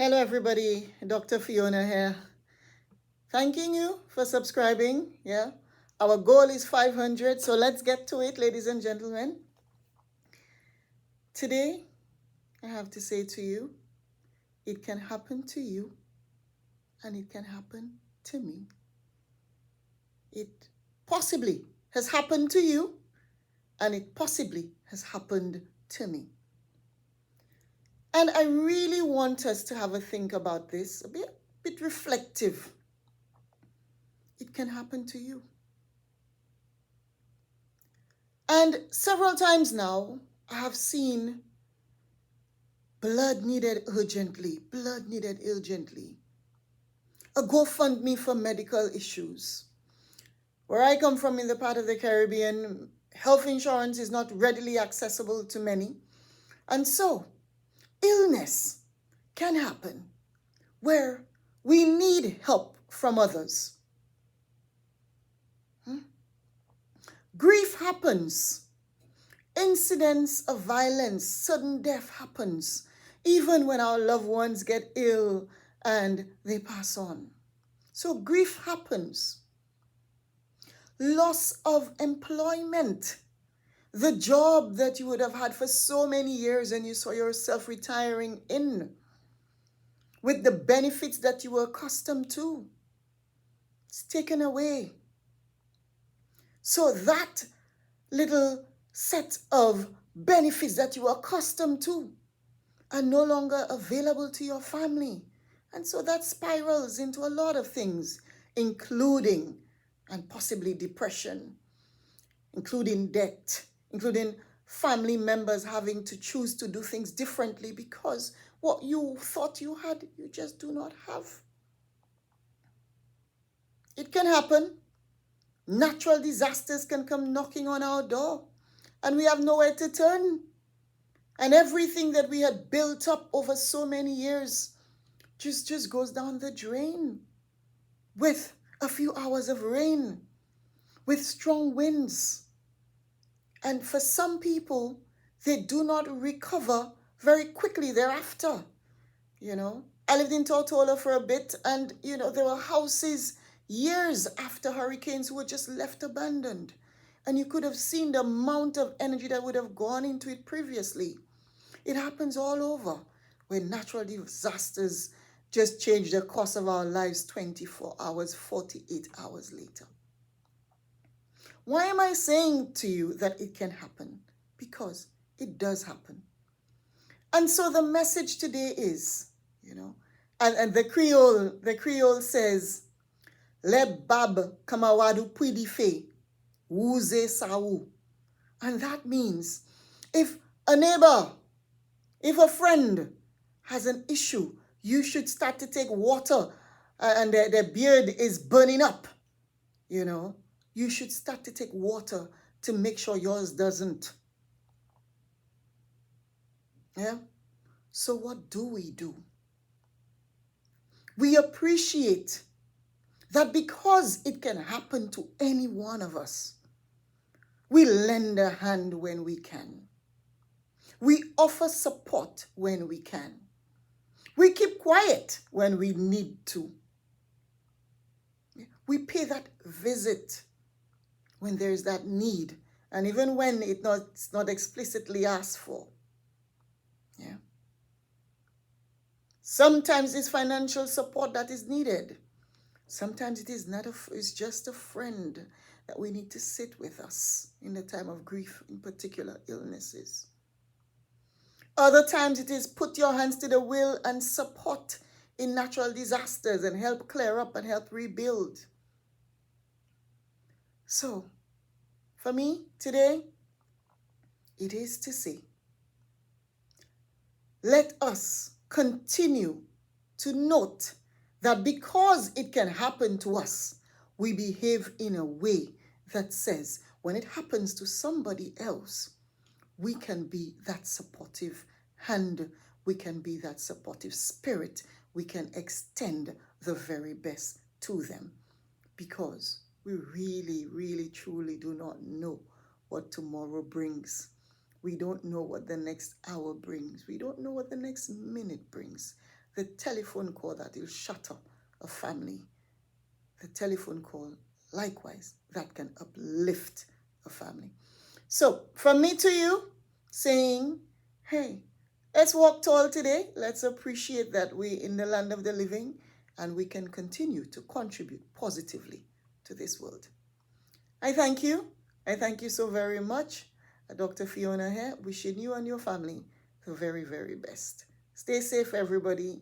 Hello, everybody. Dr. Fiona here. Thanking you for subscribing. Yeah. Our goal is 500, so let's get to it, ladies and gentlemen. Today, I have to say to you, it can happen to you and it can happen to me. It possibly has happened to you and it possibly has happened to me. And I really want us to have a think about this, a bit reflective. It can happen to you. And several times now, I have seen blood needed urgently, a GoFundMe for medical issues. Where I come from in the part of the Caribbean, health insurance is not readily accessible to many. And so, illness can happen where we need help from others. Grief happens. Incidents of violence, sudden death happens, even when our loved ones get ill and they pass on. So grief happens. Loss of employment. The job that you would have had for so many years and you saw yourself retiring in, with the benefits that you were accustomed to, it's taken away. So that little set of benefits that you were accustomed to are no longer available to your family. And so that spirals into a lot of things, including and possibly depression, including debt, including family members having to choose to do things differently because what you thought you had, you just do not have. It can happen. Natural disasters can come knocking on our door and we have nowhere to turn. And everything that we had built up over so many years just goes down the drain with a few hours of rain, with strong winds. And for some people, they do not recover very quickly thereafter. I lived in Tortola for a bit and, there were houses years after hurricanes who were just left abandoned. And you could have seen the amount of energy that would have gone into it previously. It happens all over when natural disasters just change the course of our lives 24 hours, 48 hours later. Why am I saying to you that it can happen? Because it does happen. And so the message today is, and the Creole says, Le bab kamawadu pwidi fe, wuze sawu. And that means if a neighbor, if a friend has an issue, you should start to take water and their beard is burning up, you should start to take water to make sure yours doesn't. Yeah? So what do? We appreciate that because it can happen to any one of us, we lend a hand when we can. We offer support when we can. We keep quiet when we need to. We pay that visit when there's that need, and even when it's not explicitly asked for. Yeah. Sometimes it's financial support that is needed. Sometimes it is not it's just a friend that we need to sit with us in the time of grief, in particular illnesses. Other times it is put your hands to the wheel and support in natural disasters and help clear up and help rebuild. So, for me today, it is to say, let us continue to note that because it can happen to us, we behave in a way that says when it happens to somebody else, we can be that supportive hand, we can be that supportive spirit, we can extend the very best to them because we really, really, truly do not know what tomorrow brings. We don't know what the next hour brings. We don't know what the next minute brings. the telephone call that will shatter a family. The telephone call, likewise, that can uplift a family. So, from me to you, saying, hey, let's walk tall today. Let's appreciate that we're in the land of the living and we can continue to contribute positively to this world. I thank you. I thank you so very much. Dr. Fiona here, wishing you and your family the very, very best. Stay safe, everybody.